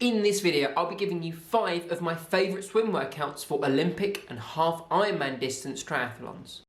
In this video, I'll be giving you 5 of my favourite swim workouts for Olympic and half Ironman distance triathlons.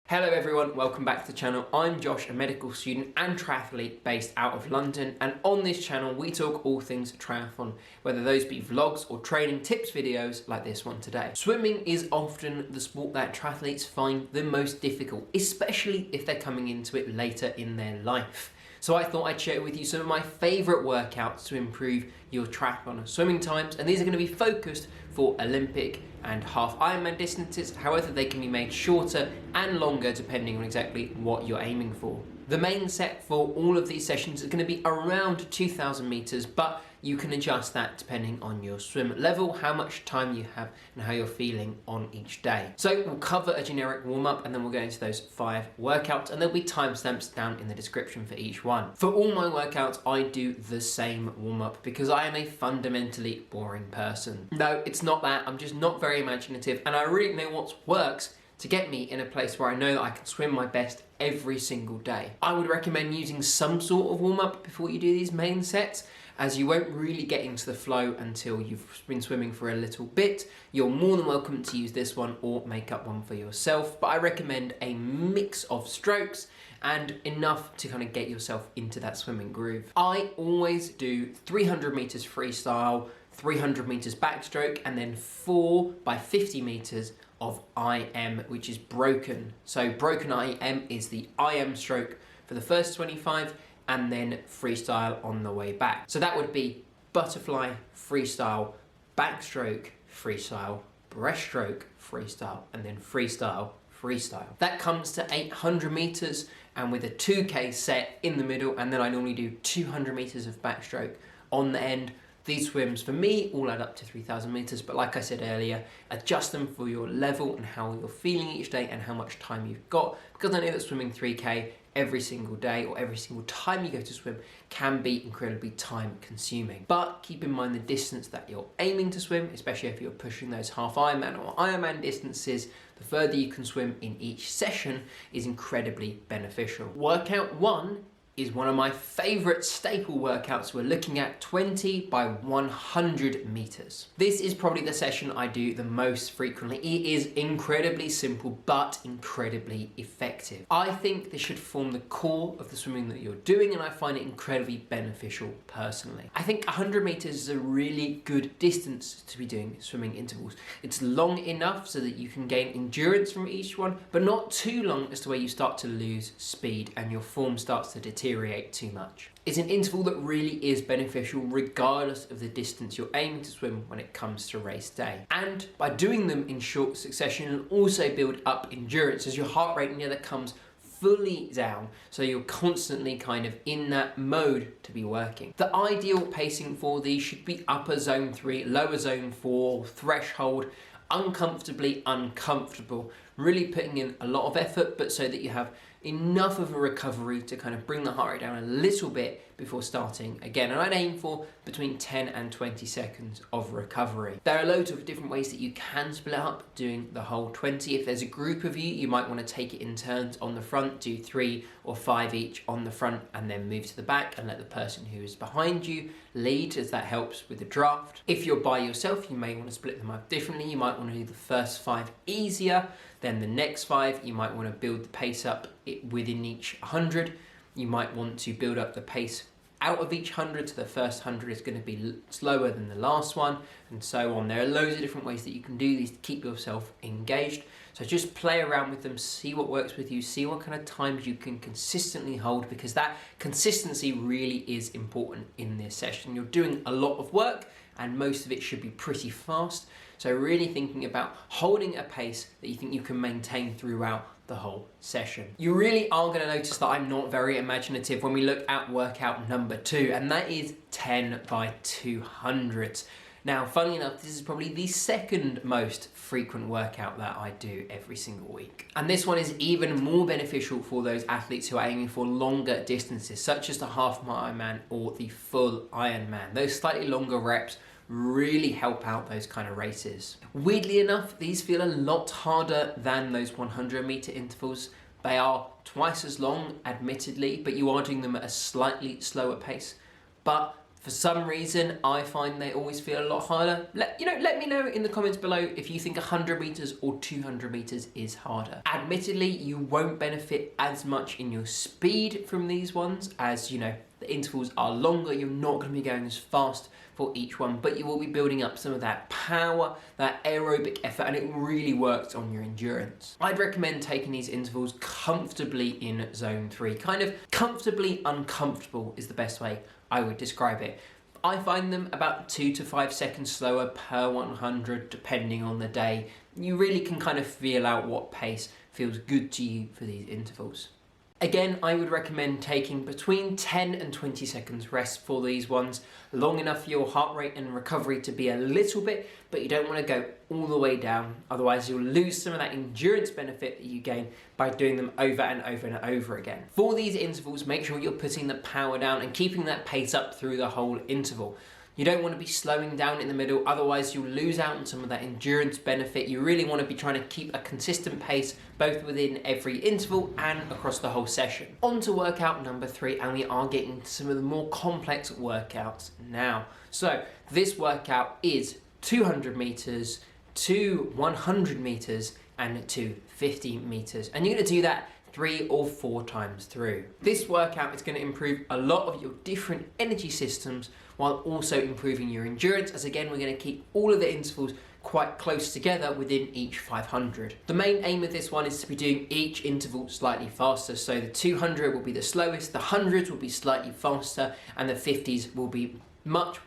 Hello everyone, welcome back to the channel. I'm Josh, a medical student and triathlete based out of London, and on this channel we talk all things triathlon, whether those be vlogs or training tips videos like this one today. Swimming is often the sport that triathletes find the most difficult, especially if they're coming into it later in their life. So I thought I'd share with you some of my favourite workouts to improve your triathlon swimming times, and these are going to be focused for Olympic and half Ironman distances. However, they can be made shorter and longer depending on exactly what you're aiming for. The main set for all of these sessions is going to be around 2,000 meters, but you can adjust that depending on your swim level, how much time you have and how you're feeling on each day. So we'll cover a generic warm-up and then we'll go into those 5 workouts, and there'll be timestamps down in the description for each one. For all my workouts, I do the same warm-up because I am a fundamentally boring person. No, it's not that, I'm just not very imaginative, and I really know what works to get me in a place where I know that I can swim my best every single day. I would recommend using some sort of warm-up before you do these main sets, as you won't really get into the flow until you've been swimming for a little bit. You're more than welcome to use this one or make up one for yourself, but I recommend a mix of strokes and enough to kind of get yourself into that swimming groove. I always do 300 meters freestyle, 300 meters backstroke, and then 4 by 50 meters of IM, which is broken. So broken IM is the IM stroke for the first 25 and then freestyle on the way back. So that would be butterfly, freestyle, backstroke, freestyle, breaststroke, freestyle, and then freestyle, freestyle. That comes to 800 meters and with a 2K set in the middle, and then I normally do 200 meters of backstroke on the end. These swims for me all add up to 3,000 meters, but like I said earlier, adjust them for your level and how you're feeling each day and how much time you've got, because I know that swimming 3K every single day or every single time you go to swim can be incredibly time consuming. But keep in mind the distance that you're aiming to swim, especially if you're pushing those half Ironman or Ironman distances. The further you can swim in each session is incredibly beneficial. Workout 1 is one of my favorite staple workouts. We're looking at 20 by 100 meters. This is probably the session I do the most frequently. It is incredibly simple, but incredibly effective. I think this should form the core of the swimming that you're doing, and I find it incredibly beneficial personally. I think 100 meters is a really good distance to be doing swimming intervals. It's long enough so that you can gain endurance from each one, but not too long as to where you start to lose speed and your form starts to deteriorate too much. It's an interval that really is beneficial regardless of the distance you're aiming to swim when it comes to race day. And by doing them in short succession, you'll also build up endurance as your heart rate never comes fully down, so you're constantly kind of in that mode to be working. The ideal pacing for these should be upper zone 3, lower zone 4, threshold, uncomfortably uncomfortable, really putting in a lot of effort, but so that you have enough of a recovery to kind of bring the heart rate down a little bit before starting again. And I'd aim for between 10 and 20 seconds of recovery. There are loads of different ways that you can split up doing the whole 20. If there's a group of you might want to take it in turns on the front, do 3 or 5 each on the front and then move to the back and let the person who is behind you lead, as that helps with the draft. If you're by yourself, you may want to split them up differently. You might want to do the first 5 easier, then the next 5 you might want to build the pace up within each 100. You might want to build up the pace out of each 100, so the first 100 is going to be slower than the last one, and so on. There are loads of different ways that you can do these to keep yourself engaged. So just play around with them, see what works with you, see what kind of times you can consistently hold, because that consistency really is important in this session. You're doing a lot of work and most of it should be pretty fast. So really thinking about holding a pace that you think you can maintain throughout the whole session. You really are going to notice that I'm not very imaginative when we look at workout number 2, and that is 10 by 200. Now, funnily enough, this is probably the second most frequent workout that I do every single week. And this one is even more beneficial for those athletes who are aiming for longer distances, such as the half Ironman or the full Ironman. Those slightly longer reps really help out those kind of races. Weirdly enough, these feel a lot harder than those 100 meter intervals. They are twice as long, admittedly, but you are doing them at a slightly slower pace. But For some reason, I find they always feel a lot harder. Let me know in the comments below if you think 100 meters or 200 meters is harder. Admittedly, you won't benefit as much in your speed from these ones as, the intervals are longer. You're not going to be going as fast for each one, but you will be building up some of that power, that aerobic effort, and it really works on your endurance. I'd recommend taking these intervals comfortably in zone 3. Kind of comfortably uncomfortable is the best way I would describe it. I find them about 2 to 5 seconds slower per 100 depending on the day. You really can kind of feel out what pace feels good to you for these intervals. Again, I would recommend taking between 10 and 20 seconds rest for these ones, long enough for your heart rate and recovery to be a little bit, but you don't want to go all the way down, otherwise you'll lose some of that endurance benefit that you gain by doing them over and over and over again. For these intervals, make sure you're putting the power down and keeping that pace up through the whole interval. You don't want to be slowing down in the middle, otherwise you'll lose out on some of that endurance benefit. You really want to be trying to keep a consistent pace both within every interval and across the whole session. On to workout number 3, and we are getting to some of the more complex workouts now. So this workout is 200 meters to 100 meters and to 50 meters, and you're going to do that 3 or 4 times through. This workout is going to improve a lot of your different energy systems while also improving your endurance, as again we're going to keep all of the intervals quite close together within each 500. The main aim of this one is to be doing each interval slightly faster, so the 200 will be the slowest, the 100s will be slightly faster, and the 50s will be not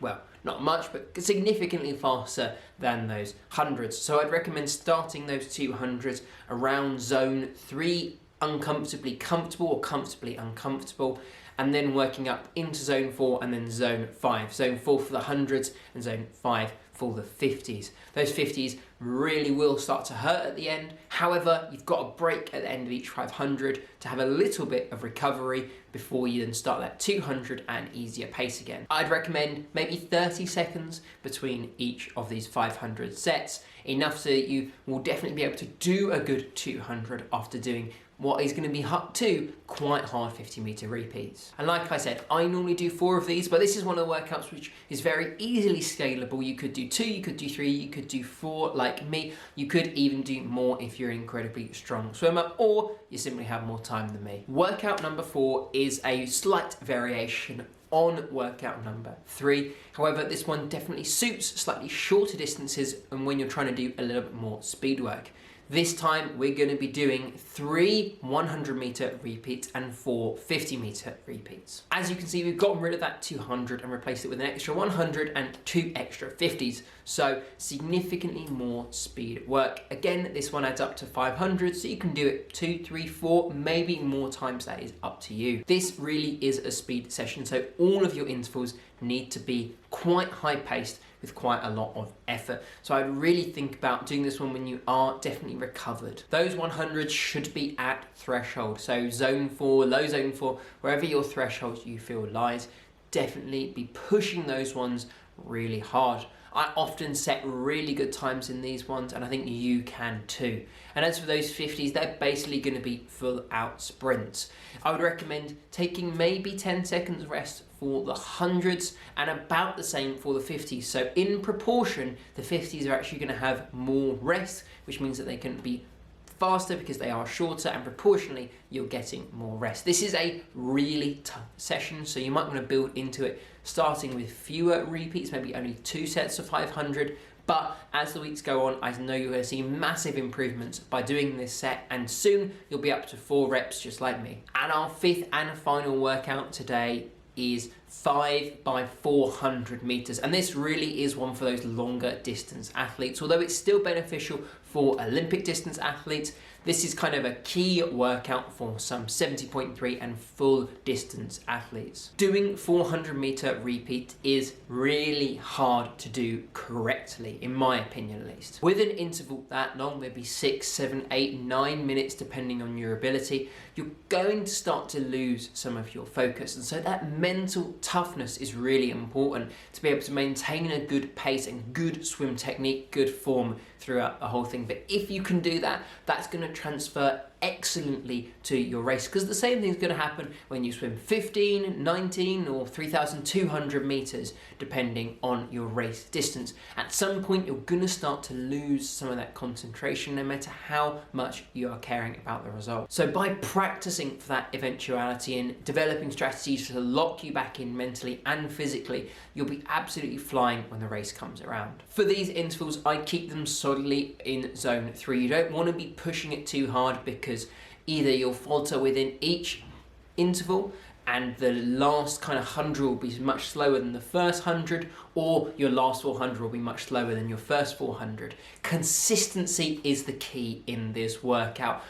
much, but significantly faster than those 100s. So I'd recommend starting those 200s around zone 3, uncomfortably comfortable or comfortably uncomfortable, and then working up into zone 4 and then zone 5. Zone 4 for the 100s and zone 5 for the 50s. Those 50s really will start to hurt at the end. However, you've got a break at the end of each 500 to have a little bit of recovery before you then start that 200 and easier pace again. I'd recommend maybe 30 seconds between each of these 500 sets, enough so that you will definitely be able to do a good 200 after doing what is going to be up to quite hard 50 meter repeats. And like I said, I normally do 4 of these, but this is one of the workouts which is very easily scalable. You could do 2, you could do 3, you could do 4 like me. You could even do more if you're an incredibly strong swimmer or you simply have more time than me. Workout number 4 is a slight variation on workout number 3. However, this one definitely suits slightly shorter distances and when you're trying to do a little bit more speed work. This time we're going to be doing 3 100 meter repeats and 4 50 meter repeats. As you can see, we've gotten rid of that 200 and replaced it with an extra 100 and 2 extra 50s. So significantly more speed work. Again, this one adds up to 500, so you can do it 2, 3, 4, maybe more times. That is up to you. This really is a speed session, so all of your intervals need to be quite high paced with quite a lot of effort. So I'd really think about doing this one when you are definitely recovered. Those 100s should be at threshold. So zone 4, low zone 4, wherever your threshold you feel lies, definitely be pushing those ones really hard. I often set really good times in these ones, and I think you can too. And as for those 50s, they're basically going to be full out sprints. I would recommend taking maybe 10 seconds rest for the 100s and about the same for the 50s. So in proportion, the 50s are actually going to have more rest, which means that they can be faster because they are shorter, and proportionally you're getting more rest. This is a really tough session, so you might want to build into it starting with fewer repeats, maybe only 2 sets of 500, but as the weeks go on, I know you're going to see massive improvements by doing this set, and soon you'll be up to 4 reps just like me. And our 5th and final workout today is 5 by 400 meters, and this really is one for those longer distance athletes. Although it's still beneficial for Olympic distance athletes, this is kind of a key workout for some 70.3 and full distance athletes. Doing 400 meter repeat is really hard to do correctly, in my opinion at least. With an interval that long, maybe 6, 7, 8, 9 minutes depending on your ability, you're going to start to lose some of your focus, and so that mental toughness is really important to be able to maintain a good pace and good swim technique, good form throughout the whole thing. But if you can do that, that's going to transfer excellently to your race, because the same thing's going to happen when you swim 15, 19 or 3,200 meters, depending on your race distance. At some point you're going to start to lose some of that concentration, no matter how much you are caring about the result. So by practicing for that eventuality and developing strategies to lock you back in mentally and physically, you'll be absolutely flying when the race comes around. For these intervals, I keep them solidly in zone 3. You don't want to be pushing it too hard, because either you'll falter within each interval and the last kind of 100 will be much slower than the first 100, or your last 400 will be much slower than your first 400. Consistency is the key in this workout.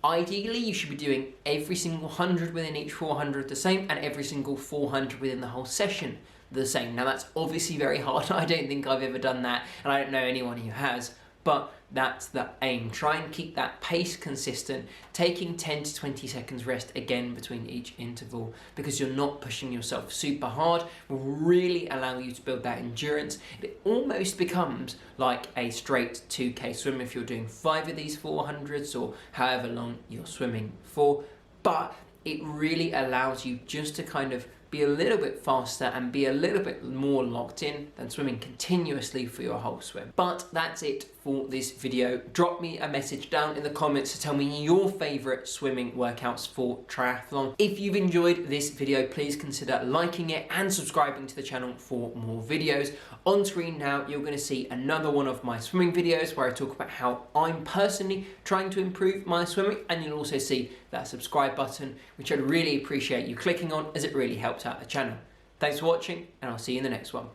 Ideally, you should be doing every single 100 within each 400 the same, and every single 400 within the whole session the same. Now that's obviously very hard. I don't think I've ever done that, and I don't know anyone who has, but that's the aim. Try and keep that pace consistent, taking 10 to 20 seconds rest again between each interval, because you're not pushing yourself super hard. Will really allow you to build that endurance. It almost becomes like a straight 2K swim if you're doing 5 of these 400s or however long you're swimming for, but it really allows you just to kind of be a little bit faster and be a little bit more locked in than swimming continuously for your whole swim. But that's it for this video. Drop me a message down in the comments to tell me your favorite swimming workouts for triathlon. If you've enjoyed this video, please consider liking it and subscribing to the channel for more videos. On screen now, you're going to see another one of my swimming videos where I talk about how I'm personally trying to improve my swimming, and you'll also see that subscribe button, which I'd really appreciate you clicking on, as it really helps out the channel. Thanks for watching, and I'll see you in the next one.